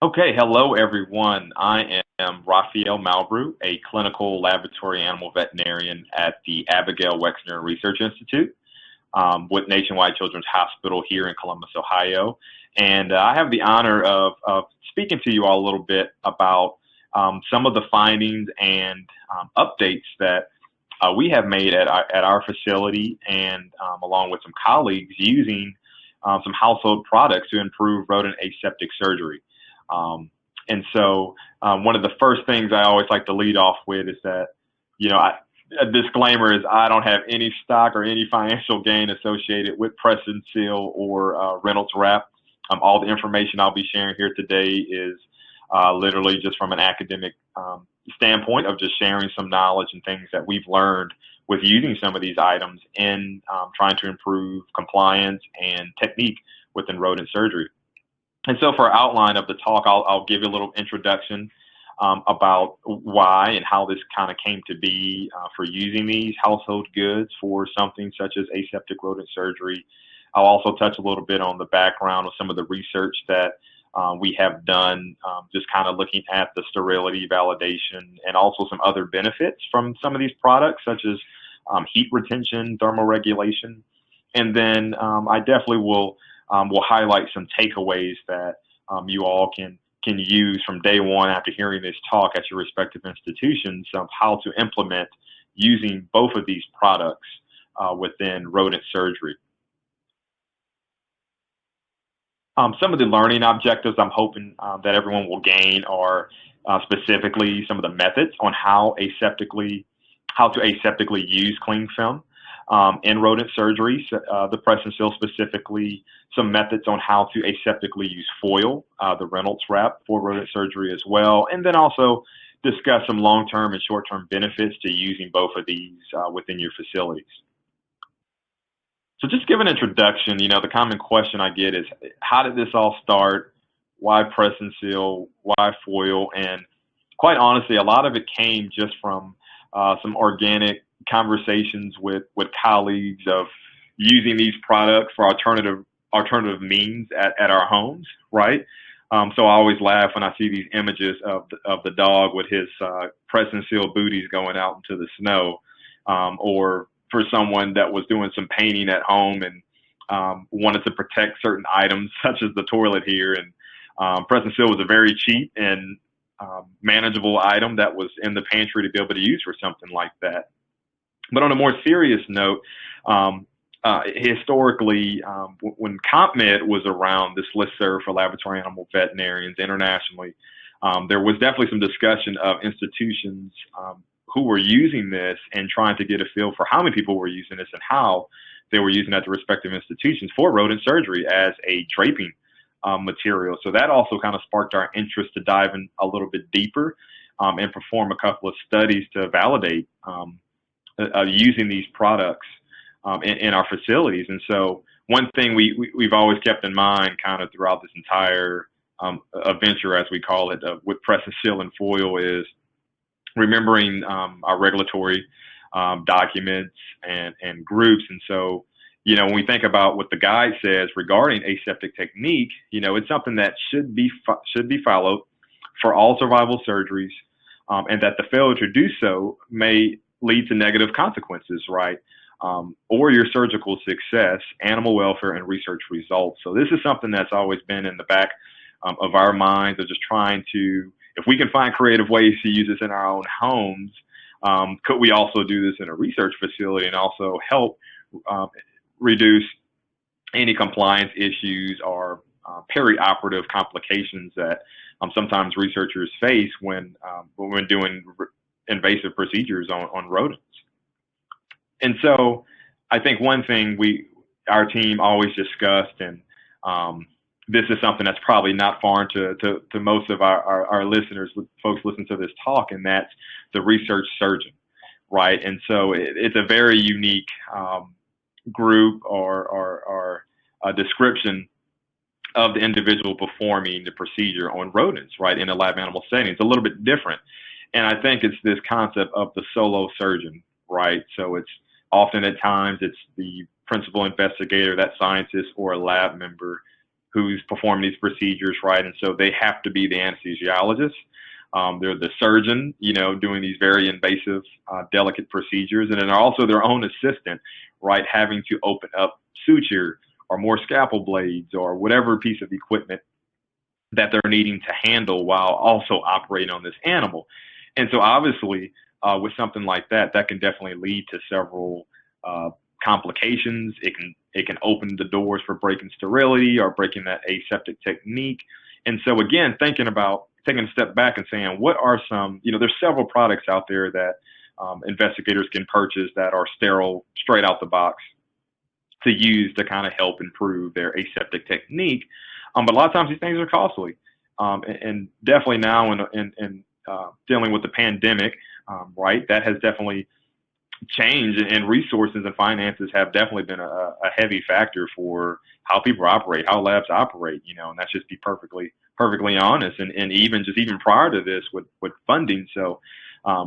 Okay, hello everyone. I am Raphael Malbrue, a clinical laboratory animal veterinarian at the Abigail Wexner Research Institute with Nationwide Children's Hospital here in Columbus, Ohio. And I have the honor of speaking to you all a little bit about some of the findings and updates that we have made at our facility and along with some colleagues using some household products to improve rodent aseptic surgery. One of the first things I always like to lead off with is that, a disclaimer is I don't have any stock or any financial gain associated with press and seal or Reynolds wrap. All the information I'll be sharing here today is literally just from an academic standpoint of just sharing some knowledge and things that we've learned with using some of these items in trying to improve compliance and technique within rodent surgery. And so for our outline of the talk, I'll give you a little introduction about why and how this kind of came to be for using these household goods for something such as aseptic rodent surgery. I'll also touch a little bit on the background of some of the research that we have done, just kind of looking at the sterility validation and also some other benefits from some of these products, such as heat retention, thermoregulation. And then I definitely will highlight some takeaways that you all can use from day one after hearing this talk at your respective institutions of how to implement using both of these products within rodent surgery. Some of the learning objectives I'm hoping that everyone will gain are specifically some of the methods on how to aseptically use cling film in rodent surgery, the press and seal specifically, some methods on how to aseptically use foil, the Reynolds wrap for rodent surgery as well, and then also discuss some long-term and short-term benefits to using both of these within your facilities. So just give an introduction, the common question I get is, how did this all start? Why press and seal? Why foil? And quite honestly, a lot of it came just from some organic conversations with colleagues of using these products for alternative means at our homes, right? So I always laugh when I see these images of the dog with his press and seal booties going out into the snow, or for someone that was doing some painting at home and wanted to protect certain items such as the toilet here. And press and seal was a very cheap and manageable item that was in the pantry to be able to use for something like that. But on a more serious note, historically, when CompMed was around, this listserv for laboratory animal veterinarians internationally, there was definitely some discussion of institutions who were using this and trying to get a feel for how many people were using this and how they were using it at the respective institutions for rodent surgery as a draping material. So that also kind of sparked our interest to dive in a little bit deeper and perform a couple of studies to validate using these products in our facilities. And so one thing we've always kept in mind kind of throughout this entire adventure, as we call it, with press and seal and foil is remembering our regulatory documents and groups. And so, when we think about what the guide says regarding aseptic technique, it's something that should be followed for all survival surgeries, and that the failure to do so may lead to negative consequences, right? Or your surgical success, animal welfare, and research results. So this is something that's always been in the back of our minds of just trying to, if we can find creative ways to use this in our own homes, could we also do this in a research facility and also help reduce any compliance issues or perioperative complications that sometimes researchers face when we're doing invasive procedures on rodents. And so I think one thing our team always discussed, and this is something that's probably not foreign to most of our listeners, folks listening to this talk, and that's the research surgeon, right? And so it's a very unique group or a description of the individual performing the procedure on rodents, right, in a lab animal setting. It's a little bit different. And I think it's this concept of the solo surgeon, right? So it's often at times it's the principal investigator, that scientist or a lab member who's performing these procedures, right? And so they have to be the anesthesiologist. They're the surgeon, doing these very invasive, delicate procedures, and then they're also their own assistant, right, having to open up suture or more scalpel blades or whatever piece of equipment that they're needing to handle while also operating on this animal. And so obviously, with something like that, that can definitely lead to several complications. It can open the doors for breaking sterility or breaking that aseptic technique. And so again, thinking about taking a step back and saying, what are some, there's several products out there that investigators can purchase that are sterile straight out the box to use to kind of help improve their aseptic technique. But a lot of times these things are costly. And definitely now in dealing with the pandemic, right, that has definitely changed, and resources and finances have definitely been a heavy factor for how people operate, how labs operate, and that's just be perfectly honest. And even prior to this with funding. So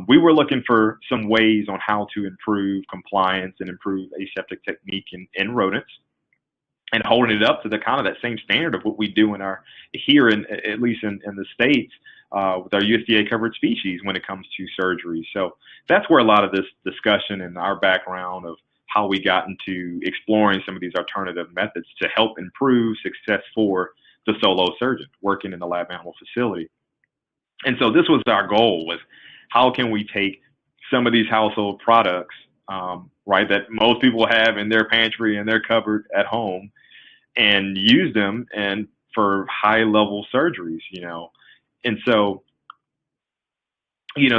we were looking for some ways on how to improve compliance and improve aseptic technique in rodents, and holding it up to the kind of that same standard of what we do here at least in the States, with our USDA covered species when it comes to surgery. So that's where a lot of this discussion and our background of how we got into exploring some of these alternative methods to help improve success for the solo surgeon working in the lab animal facility. And so this was our goal, was how can we take some of these household products, right, that most people have in their pantry and their cupboard at home, and use them and for high level surgeries, And so,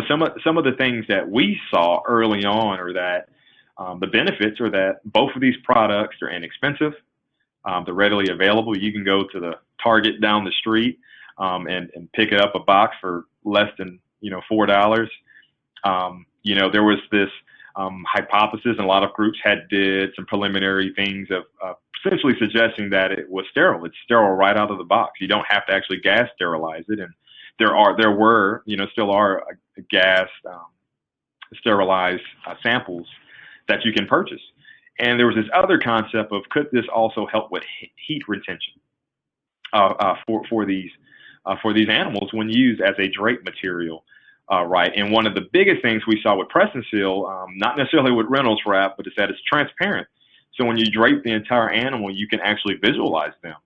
some of the things that we saw early on are that the benefits are that both of these products are inexpensive. They're readily available. You can go to the Target down the street and pick up a box for less than $4. There was this hypothesis, and a lot of groups did some preliminary things of essentially suggesting that it was sterile. It's sterile right out of the box. You don't have to actually gas sterilize it, and there were still are gas sterilized samples that you can purchase. And there was this other concept of, could this also help with heat retention for these animals when used as a drape material, right? And one of the biggest things we saw with press and seal, not necessarily with Reynolds wrap, but is that it's transparent. So when you drape the entire animal, you can actually visualize them,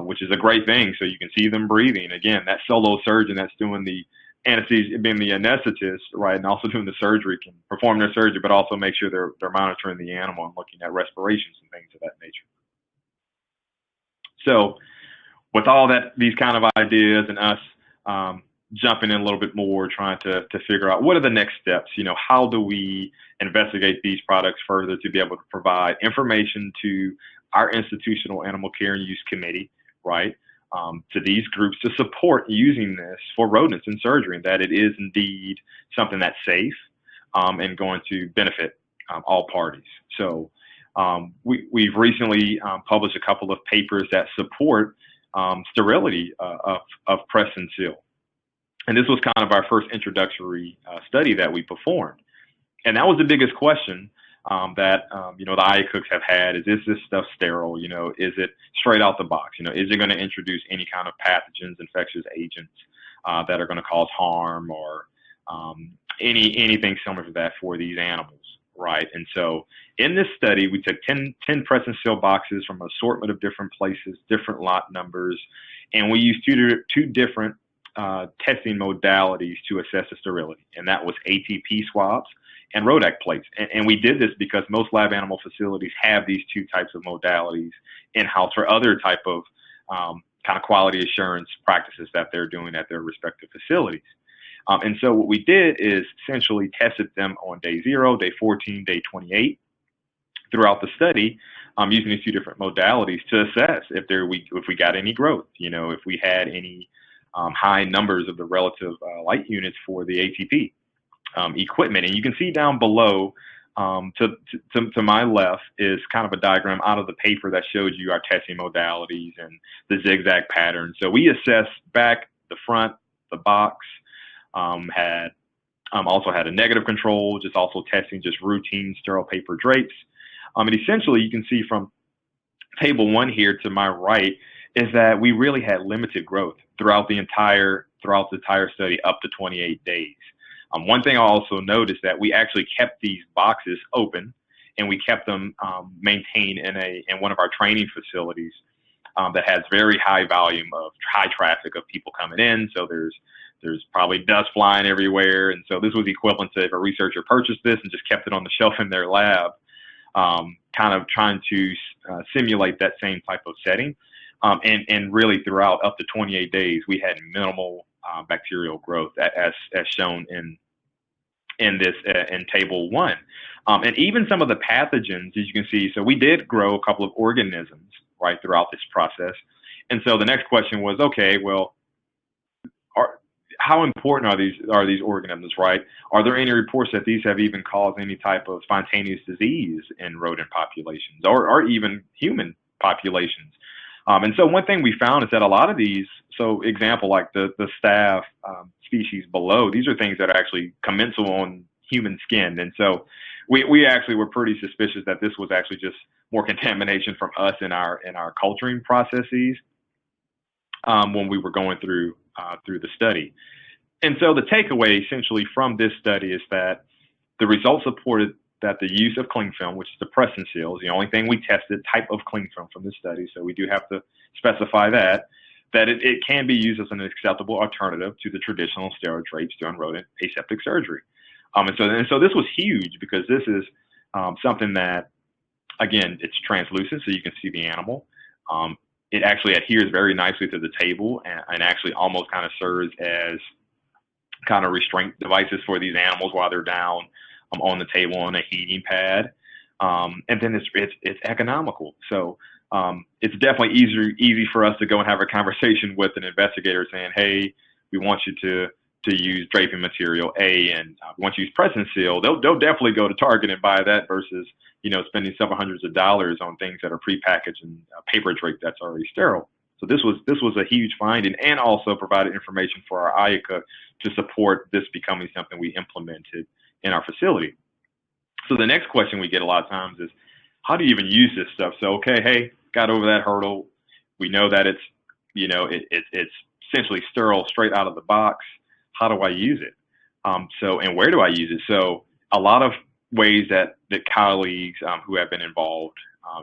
which is a great thing. So you can see them breathing. Again, that solo surgeon that's doing the anesthesia, being the anesthetist, right, and also doing the surgery, can perform their surgery, but also make sure they're monitoring the animal and looking at respirations and things of that nature. So with all these kind of ideas, and us jumping in a little bit more, trying to figure out what are the next steps, how do we investigate these products further to be able to provide information to our institutional animal care and use committee, right, to these groups to support using this for rodents in surgery, and that it is indeed something that's safe and going to benefit all parties. So we've recently published a couple of papers that support sterility of press and seal. And this was kind of our first introductory study that we performed. And that was the biggest question that the IA cooks have had: is this stuff sterile? Is it straight out the box? Is it going to introduce any kind of pathogens, infectious agents that are going to cause harm, or anything similar to that for these animals, right? And so in this study, we took 10 press and seal boxes from an assortment of different places, different lot numbers, and we used two different testing modalities to assess the sterility, and that was ATP swabs and Rodak plates. And we did this because most lab animal facilities have these two types of modalities in-house for other type of kind of quality assurance practices that they're doing at their respective facilities. And so what we did is essentially tested them on day 0, day 14, day 28 throughout the study, using these two different modalities to assess if we got any growth, if we had any high numbers of the relative light units for the ATP equipment. And you can see down below, to my left, is kind of a diagram out of the paper that shows you our testing modalities and the zigzag pattern. So we assessed back, the front, the box, also had a negative control, just also testing just routine sterile paper drapes. And essentially you can see from table 1 here to my right is that we really had limited growth throughout the entire study up to 28 days. One thing I also noticed that we actually kept these boxes open, and we kept them maintained in one of our training facilities that has very high volume of high traffic of people coming in. So there's probably dust flying everywhere, and so this was equivalent to if a researcher purchased this and just kept it on the shelf in their lab, kind of trying to simulate that same type of setting. And really throughout up to 28 days, we had minimal bacterial growth as shown in this in table 1. And even some of the pathogens, as you can see, so we did grow a couple of organisms right throughout this process. And so the next question was, okay, well, how important are these organisms, right? Are there any reports that these have even caused any type of spontaneous disease in rodent populations or even human populations? And so one thing we found is that a lot of these, so example, like the staph species below, these are things that are actually commensal on human skin. And so we actually were pretty suspicious that this was actually just more contamination from us in our culturing processes when we were going through the study. And so the takeaway essentially from this study is that the results supported that the use of cling film, which is the press and seal, is the only thing we tested type of cling film from this study. So we do have to specify that it can be used as an acceptable alternative to the traditional steroid drapes during rodent aseptic surgery. And so this was huge because this is something that, again, it's translucent, so you can see the animal. It actually adheres very nicely to the table and actually almost kind of serves as kind of restraint devices for these animals while they're down on the table on a heating pad. And then it's economical. So it's definitely easy for us to go and have a conversation with an investigator saying, hey, we want you to use draping material A, and we want you to use press and seal. They'll definitely go to Target and buy that versus, spending several hundreds of dollars on things that are prepackaged and paper drape that's already sterile. So this was a huge finding, and also provided information for our IACUC to support this becoming something we implemented in our facility. So the next question we get a lot of times is, how do you even use this stuff? So, okay, hey, got over that hurdle. We know that it's essentially sterile straight out of the box. How do I use it? And where do I use it? So a lot of ways that colleagues who have been involved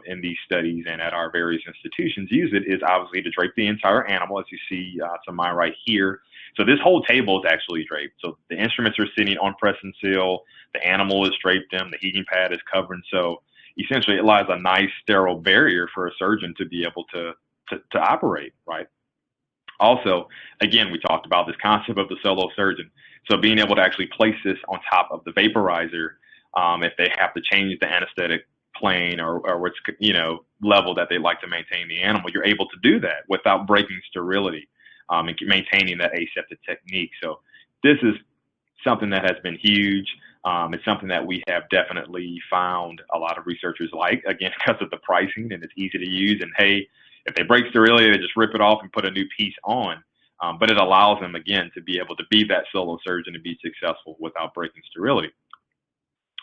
in these studies and at our various institutions use it is obviously to drape the entire animal, as you see to my right here. So this whole table is actually draped. So the instruments are sitting on press and seal. The animal is draped in. The heating pad is covered. So essentially it lies a nice sterile barrier for a surgeon to be able to operate, right? Also, again, we talked about this concept of the solo surgeon. So being able to actually place this on top of the vaporizer, if they have to change the anesthetic plane or which level that they like to maintain the animal, you're able to do that without breaking sterility and maintaining that aseptic technique. So this is something that has been huge. It's something that we have definitely found a lot of researchers like, again, because of the pricing and it's easy to use. And hey, if they break sterility, they just rip it off and put a new piece on. But it allows them, again, to be able to be that solo surgeon and be successful without breaking sterility.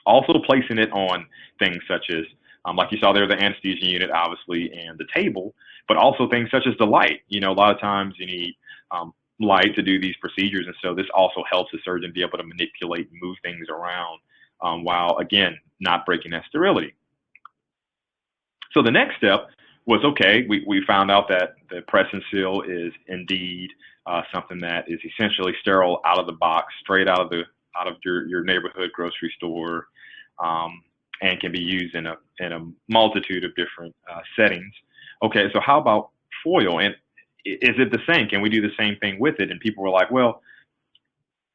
Also placing it on things such as, like you saw there, the anesthesia unit, obviously, and the table, but also things such as the light. A lot of times you need light to do these procedures. And so this also helps the surgeon be able to manipulate and move things around while, again, not breaking that sterility. So the next step was, okay, we found out that the press and seal is indeed something that is essentially sterile out of the box, straight out of your neighborhood grocery store, and can be used in a multitude of different settings. Okay, so how about foil? And is it the same? Can we do the same thing with it? And people were like, well,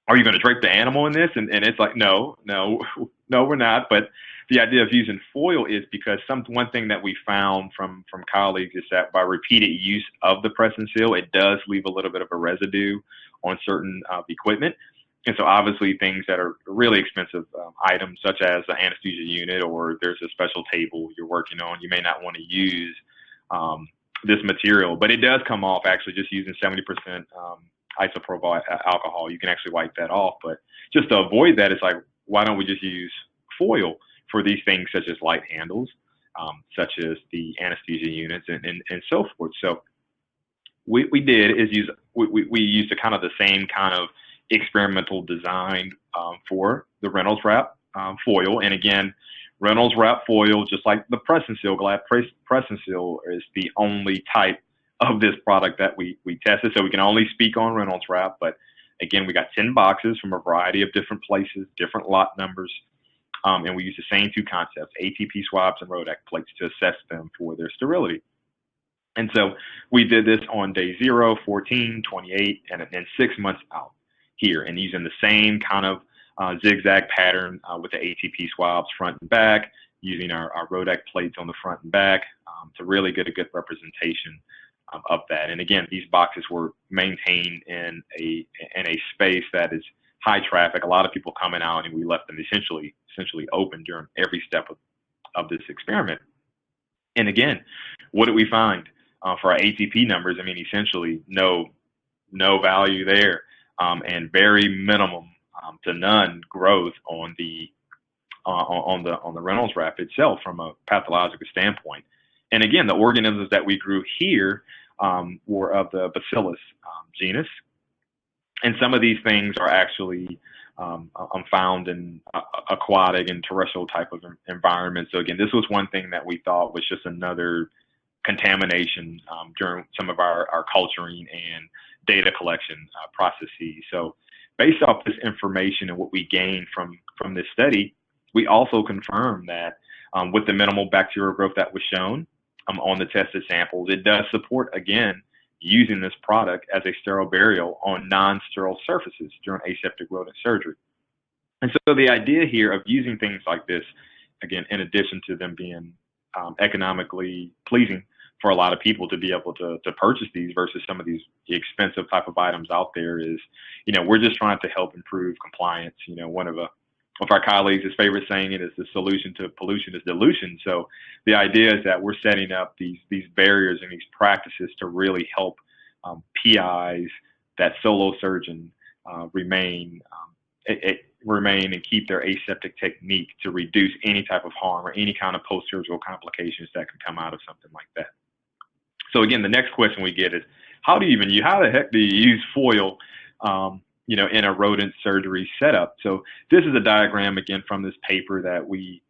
are you going to drape the animal in this? And it's like, no, we're not. But the idea of using foil is because one thing that we found from colleagues is that by repeated use of the press and seal, it does leave a little bit of a residue on certain equipment. And so obviously things that are really expensive items, such as the anesthesia unit, or there's a special table you're working on, you may not want to use this material, but it does come off actually just using 70% isopropyl alcohol. You can actually wipe that off, but just to avoid that, it's like, why don't we just use foil for these things such as light handles, such as the anesthesia units and so forth. So we did is we used a kind of the same kind of experimental design for the Reynolds wrap foil. And again, Reynolds wrap foil, just like the press and seal, glad press and seal, is the only type of this product that we tested. So we can only speak on Reynolds wrap. But again, we got 10 boxes from a variety of different places, different lot numbers. And we use the same two concepts, ATP swabs and Rodak plates, to assess them for their sterility. And so we did this on day 0, 14, 28, and then 6 months out here, and using the same kind of zigzag pattern with the ATP swabs front and back, using our Rodak plates on the front and back to really get a good representation of that. And again, these boxes were maintained in a space that is high traffic, a lot of people coming out, and we left them essentially open during every step of this experiment. And again, what did we find for our ATP numbers? I mean, essentially no value there, and very minimum to none growth on the Reynolds wrap itself from a pathological standpoint. And again, the organisms that we grew here were of the Bacillus genus. And some of these things are actually found in aquatic and terrestrial type of environments. So again, this was one thing that we thought was just another contamination during some of our culturing and data collection processes. So based off this information and what we gained from this study, we also confirmed that with the minimal bacterial growth that was shown on the tested samples, it does support, again, using this product as a sterile burial on non-sterile surfaces during aseptic rodent surgery. And so the idea here of using things like this, again, in addition to them being economically pleasing for a lot of people to be able to purchase these versus some of these expensive type of items out there, is, we're just trying to help improve compliance. One of our colleagues' favorite saying is the solution to pollution is dilution. So the idea is that we're setting up these barriers and these practices to really help PIs, that solo surgeon, remain and keep their aseptic technique to reduce any type of harm or any kind of post-surgical complications that can come out of something like that. So again, the next question we get is, how the heck do you use foil in a rodent surgery setup? So this is a diagram, again, from this paper that we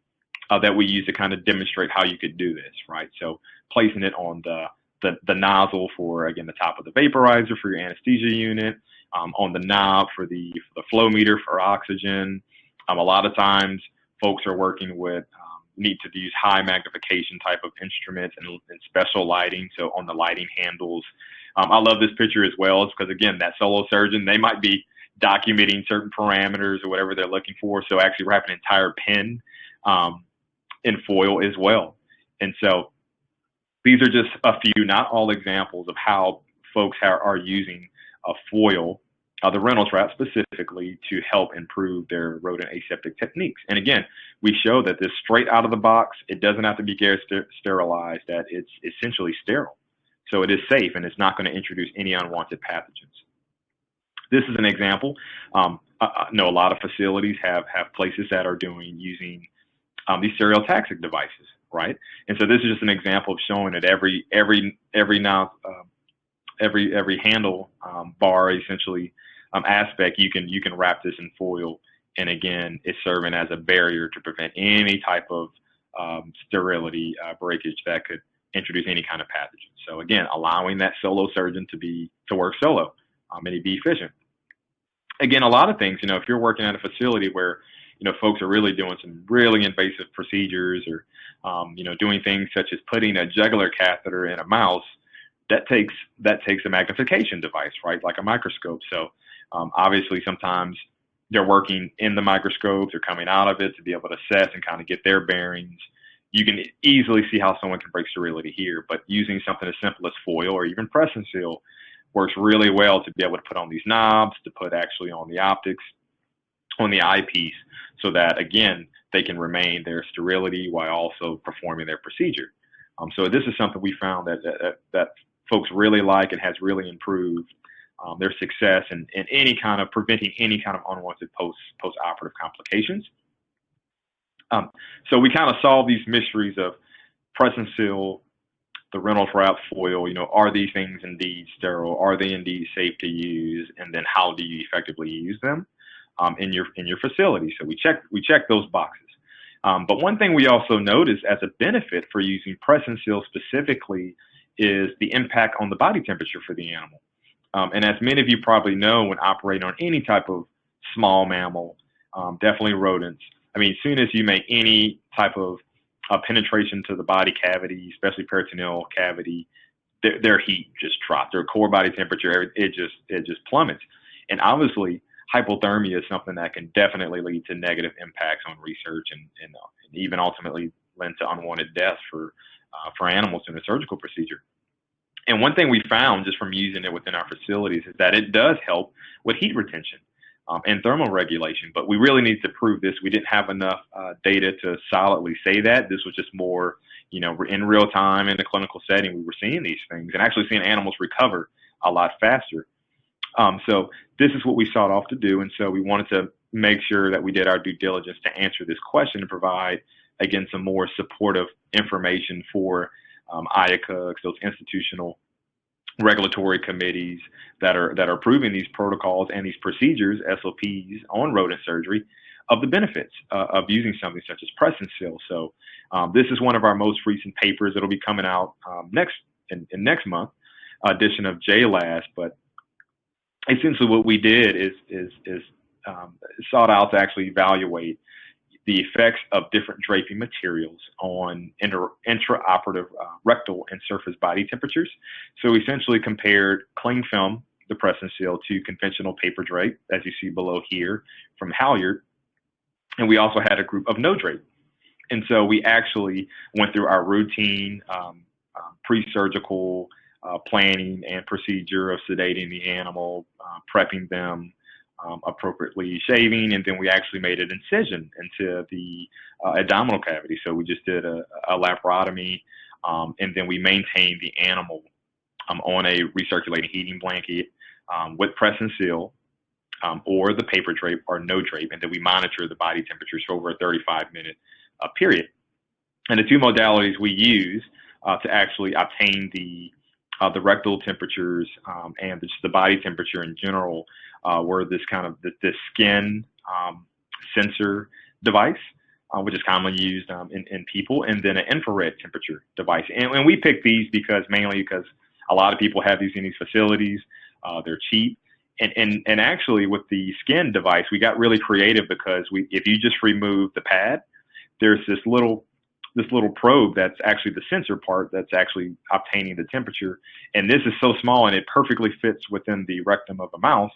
use to kind of demonstrate how you could do this, right? So placing it on the nozzle for, again, the top of the vaporizer for your anesthesia unit, on the knob for the flow meter for oxygen. A lot of times folks are working with need to use high magnification type of instruments and special lighting. So on the lighting handles, I love this picture as well, because again, that solo surgeon, they might be documenting certain parameters or whatever they're looking for. So actually wrap an entire pen in foil as well. And so these are just a few, not all, examples of how folks are using a foil, the Reynolds wrap specifically, to help improve their rodent aseptic techniques. And again, we show that this straight out of the box, it doesn't have to be sterilized, that it's essentially sterile. So it is safe, and it's not going to introduce any unwanted pathogens. This is an example. I know a lot of facilities have places that are using these Stereotaxic devices, right? And so this is just an example of showing that every handle bar, essentially, aspect, you can wrap this in foil, and again, it's serving as a barrier to prevent any type of sterility breakage that could introduce any kind of pathogen. So again, allowing that solo surgeon to work solo and to be efficient. Again, a lot of things, if you're working at a facility where folks are really doing some really invasive procedures, or doing things such as putting a jugular catheter in a mouse, that takes a magnification device, right, like a microscope. So obviously sometimes they're working in the microscope, they're coming out of it to be able to assess and kind of get their bearings. You can easily see how someone can break sterility here, but using something as simple as foil or even press and seal works really well to be able to put on these knobs, to put actually on the optics, on the eyepiece, so that, again, they can remain their sterility while also performing their procedure. So this is something we found that folks really like, and has really improved their success in any kind of preventing any kind of unwanted post-operative complications. So we kind of solve these mysteries of press and seal, the Reynolds wrap foil, are these things indeed sterile? Are they indeed safe to use? And then how do you effectively use them in your facility? So we check those boxes. But one thing we also notice as a benefit for using press and seal specifically is the impact on the body temperature for the animal. And as many of you probably know, when operating on any type of small mammal, definitely rodents, I mean, as soon as you make any type of penetration to the body cavity, especially peritoneal cavity, their heat just drops. Their core body temperature, it just plummets. And obviously, hypothermia is something that can definitely lead to negative impacts on research and even ultimately lend to unwanted deaths for animals in a surgical procedure. And one thing we found just from using it within our facilities is that it does help with heat retention and thermal regulation. But we really need to prove this. We didn't have enough data to solidly say that. This was just more, in real time in the clinical setting, we were seeing these things and actually seeing animals recover a lot faster. So this is what we sought off to do. And so we wanted to make sure that we did our due diligence to answer this question and provide, again, some more supportive information for IACUCs, those institutional regulatory committees that are approving these protocols and these procedures, SOPs on rodent surgery, of the benefits of using something such as press and seal. So this is one of our most recent papers. It'll be coming out next month, edition of JLAS. But essentially, what we did is sought out to actually evaluate the effects of different draping materials on intraoperative rectal and surface body temperatures. So we essentially compared cling film, the press and seal, to conventional paper drape, as you see below here from Halyard. And we also had a group of no drape. And so we actually went through our routine pre-surgical planning and procedure of sedating the animal, prepping them, appropriately shaving, and then we actually made an incision into the abdominal cavity. So we just did a laparotomy, and then we maintained the animal on a recirculating heating blanket with press and seal, or the paper drape or no drape, and then we monitor the body temperatures for over a 35-minute period. And the two modalities we use to actually obtain the rectal temperatures and just the body temperature in general were this kind of this skin sensor device, which is commonly used in people, and then an infrared temperature device. And we picked these mainly because a lot of people have these in these facilities. They're cheap. And actually with the skin device, we got really creative because if you just remove the pad, there's this little probe that's actually the sensor part that's actually obtaining the temperature. And this is so small and it perfectly fits within the rectum of a mouse.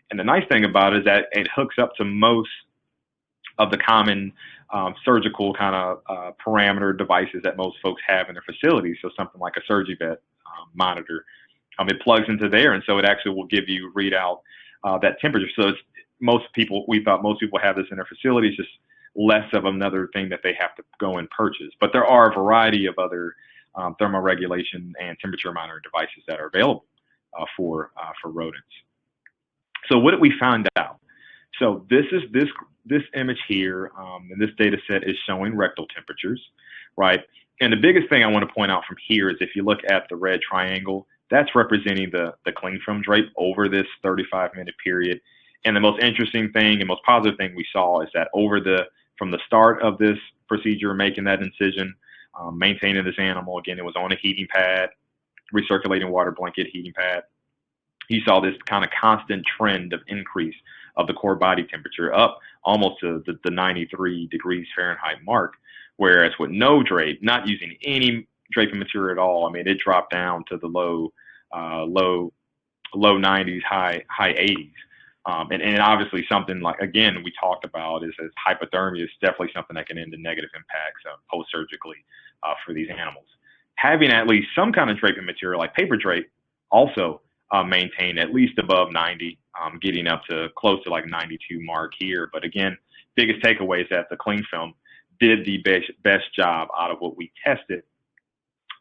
And the nice thing about it is that it hooks up to most of the common surgical kind of parameter devices that most folks have in their facilities. So something like a SurgiVet monitor, it plugs into there. And so it actually will give you readout that temperature. So we thought most people have this in their facilities, just less of another thing that they have to go and purchase. But there are a variety of other thermoregulation and temperature monitoring devices that are available for rodents. So what did we find out? So this image here, and this data set is showing rectal temperatures, right? And the biggest thing I want to point out from here is if you look at the red triangle, that's representing the cling film drape over this 35-minute period. And the most interesting thing and most positive thing we saw is that from the start of this procedure, making that incision, maintaining this animal, again, it was on a heating pad, recirculating water blanket heating pad. You saw this kind of constant trend of increase of the core body temperature up almost to the 93 degrees Fahrenheit mark. Whereas with no drape, not using any draping material at all, I mean, it dropped down to the low 90s, high 80s. And obviously something like, again, we talked about is hypothermia is definitely something that can end in negative impacts post-surgically for these animals. Having at least some kind of draping material like paper drape also maintain at least above 90, getting up to close to like 92 mark here. But again, biggest takeaway is that the cling film did the best job out of what we tested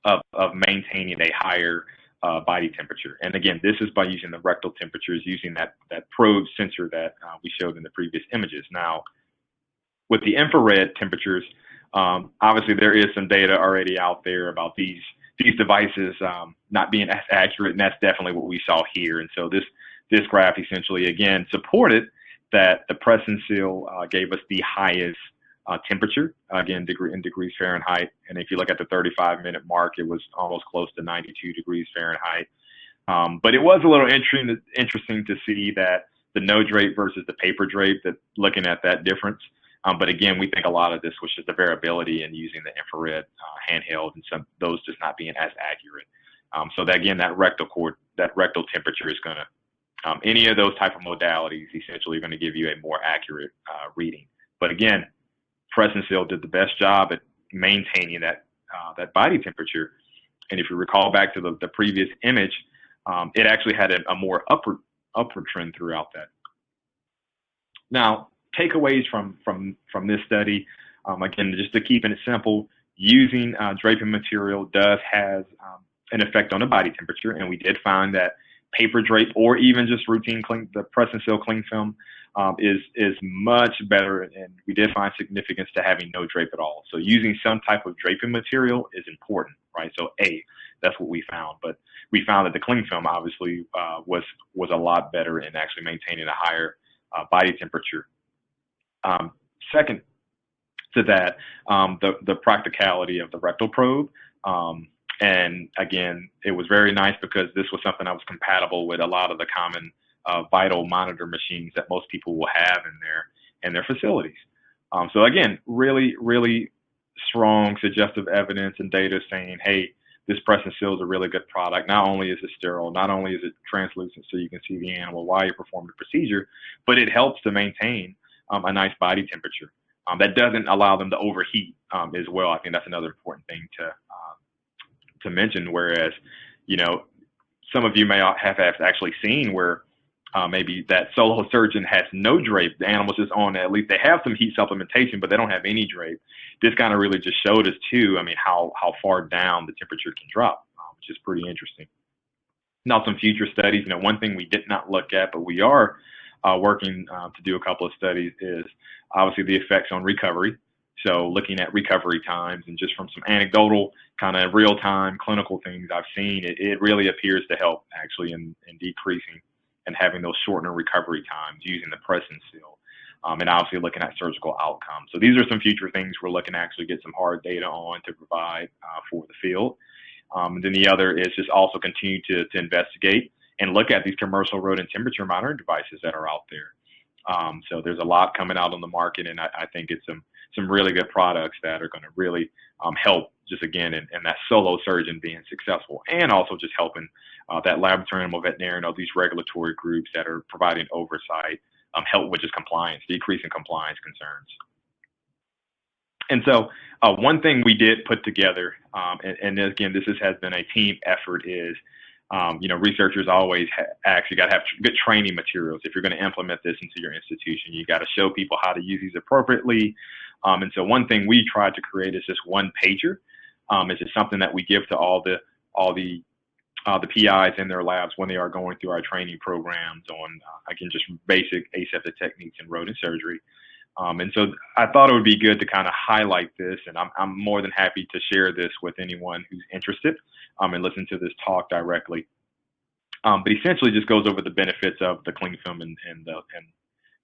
of maintaining a higher body temperature. And again, this is by using the rectal temperatures, using that probe sensor that we showed in the previous images. Now, with the infrared temperatures, obviously there is some data already out there about these these devices not being as accurate, and that's definitely what we saw here. And so this graph essentially, again, supported that the press and seal gave us the highest temperature, again, in degrees Fahrenheit. And if you look at the 35-minute mark, it was almost close to 92 degrees Fahrenheit. But it was a little interesting to see that the no drape versus the paper drape, that looking at that difference. But again, we think a lot of this was just the variability in using the infrared handheld, and some those just not being as accurate. So that, again, that rectal temperature is going to, any of those type of modalities essentially are going to give you a more accurate reading. But again, press and seal did the best job at maintaining that body temperature. And if you recall back to the previous image, it actually had a more upward trend throughout that. Now, takeaways from this study, again, just to keep it simple, using draping material does have an effect on the body temperature, and we did find that paper drape or even just routine the press and seal cling film is much better, and we did find significance to having no drape at all. So using some type of draping material is important, right? So that's what we found, but we found that the cling film obviously was a lot better in actually maintaining a higher body temperature. Second to that, the practicality of the rectal probe. And again, it was very nice because this was something that was compatible with a lot of the common vital monitor machines that most people will have in their facilities. So again, really, really strong suggestive evidence and data saying, hey, this press and seal is a really good product. Not only is it sterile, not only is it translucent so you can see the animal while you perform the procedure, but it helps to maintain a nice body temperature. That doesn't allow them to overheat as well. I think that's another important thing to mention. Whereas, some of you may have actually seen where maybe that solo surgeon has no drape. The animal's just on, at least they have some heat supplementation, but they don't have any drape. This kind of really just showed us too, how far down the temperature can drop, which is pretty interesting. Now, some future studies, one thing we did not look at, but we are working to do a couple of studies, is obviously the effects on recovery. So looking at recovery times, and just from some anecdotal kind of real-time clinical things I've seen, it really appears to help actually in decreasing and having those shortened recovery times using the press and seal, and obviously looking at surgical outcomes. So these are some future things we're looking to actually get some hard data on to provide for the field. And then the other is just also continue to investigate and look at these commercial rodent temperature monitoring devices that are out there. So there's a lot coming out on the market, and I think it's some really good products that are going to really help, just again, in that solo surgeon being successful, and also just helping that laboratory animal veterinarian or these regulatory groups that are providing oversight help with just compliance, decreasing compliance concerns. And so one thing we did put together, and again, this has been a team effort, is researchers always actually got to have good training materials. If you're going to implement this into your institution, you got to show people how to use these appropriately. And so one thing we tried to create is just one pager. It's just something that we give to all the PIs in their labs when they are going through our training programs on, again, just basic aseptic techniques in rodent surgery. And so I thought it would be good to kind of highlight this, and I'm more than happy to share this with anyone who's interested and listen to this talk directly. But essentially just goes over the benefits of the cling film and the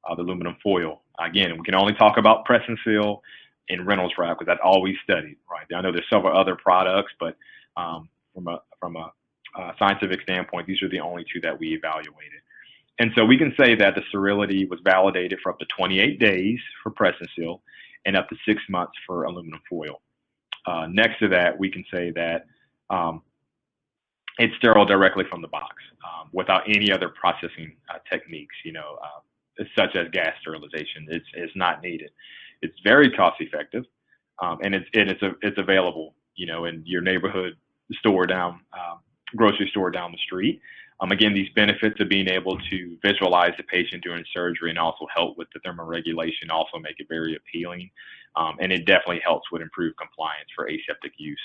aluminum foil. Again, we can only talk about press and seal in Reynolds wrap because that's all we studied, right? I know there's several other products, but from a scientific standpoint, these are the only two that we evaluated. And so we can say that the sterility was validated for up to 28 days for press and seal and up to 6 months for aluminum foil. Next to that, we can say that it's sterile directly from the box without any other processing techniques, such as gas sterilization. It's not needed. It's very cost effective, and it's available, in your neighborhood store grocery store down the street. Again, these benefits of being able to visualize the patient during surgery and also help with the thermoregulation also make it very appealing. And it definitely helps with improved compliance for aseptic use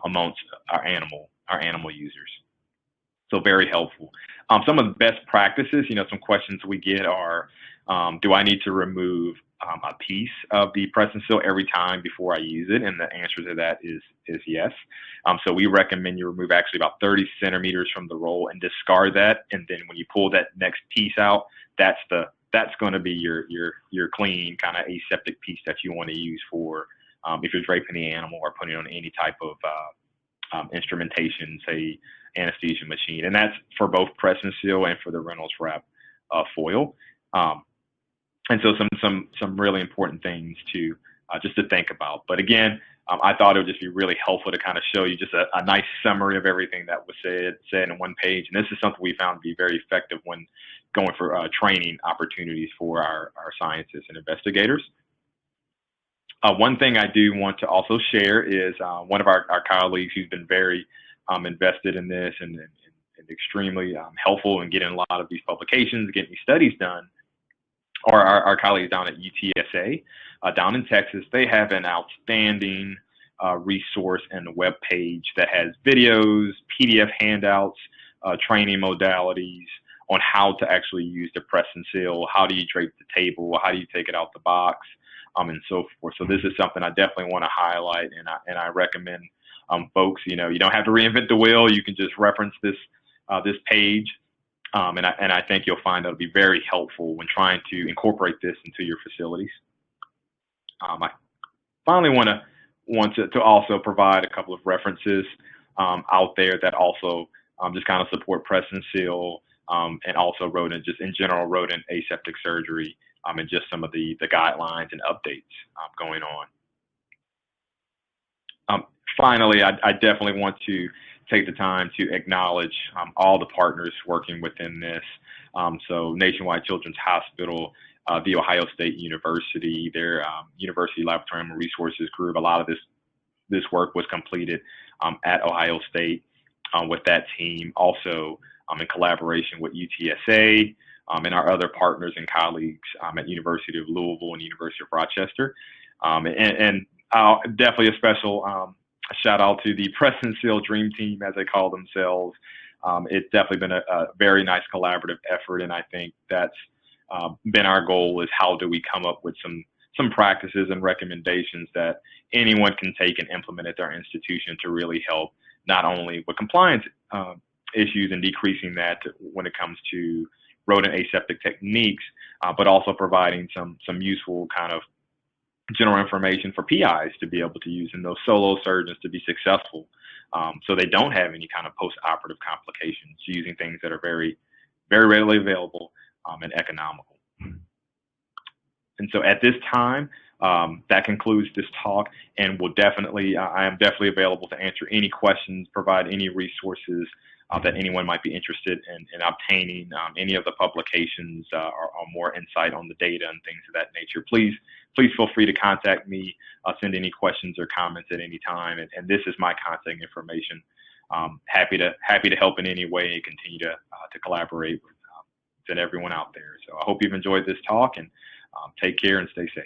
amongst our animal users. So very helpful. Some of the best practices, some questions we get are, do I need to remove a piece of the pressing seal every time before I use it? And the answer to that is yes. So we recommend you remove actually about 30 centimeters from the roll and discard that. And then when you pull that next piece out, that's going to be your clean kind of aseptic piece that you want to use for if you're draping the animal or putting on any type of instrumentation, say anesthesia machine. And that's for both press and seal and for the Reynolds wrap foil. And so some really important things to just to think about. But again, I thought it would just be really helpful to kind of show you just a nice summary of everything that was said in one page. And this is something we found to be very effective when going for training opportunities for our scientists and investigators. One thing I do want to also share is one of our colleagues who's been very invested in this and extremely helpful in getting a lot of these publications, getting these studies done, or our colleagues down at UTSA, down in Texas. They have an outstanding resource and a web page that has videos, PDF handouts, training modalities on how to actually use the press and seal, how do you drape the table, how do you take it out the box, and so forth. So this is something I definitely want to highlight, and I recommend folks, you don't have to reinvent the wheel. You can just reference this page. And I think you'll find that'll be very helpful when trying to incorporate this into your facilities. I finally want to also provide a couple of references out there that also just kind of support press and seal and also rodent, just in general, rodent aseptic surgery and just some of the guidelines and updates going on. Finally, I definitely want to take the time to acknowledge all the partners working within this. So Nationwide Children's Hospital, The Ohio State University, their University Laboratory Animal Resources Group. A lot of this work was completed at Ohio State with that team, also in collaboration with UTSA and our other partners and colleagues at University of Louisville and University of Rochester. And definitely a special shout out to the Press and Seal Dream Team, as they call themselves. It's definitely been a very nice collaborative effort, and I think that's been our goal, is how do we come up with some practices and recommendations that anyone can take and implement at their institution to really help not only with compliance issues and decreasing that when it comes to rodent aseptic techniques, but also providing some useful kind of general information for PIs to be able to use and those solo surgeons to be successful, so they don't have any kind of post-operative complications, using things that are very, very readily available and economical. And so at this time, that concludes this talk, and I am definitely available to answer any questions, provide any resources that anyone might be interested in obtaining, any of the publications or more insight on the data and things of that nature. Please feel free to contact me, send any questions or comments at any time, and this is my contact information. Happy to help in any way and continue to collaborate with everyone out there. So I hope you've enjoyed this talk, and take care and stay safe.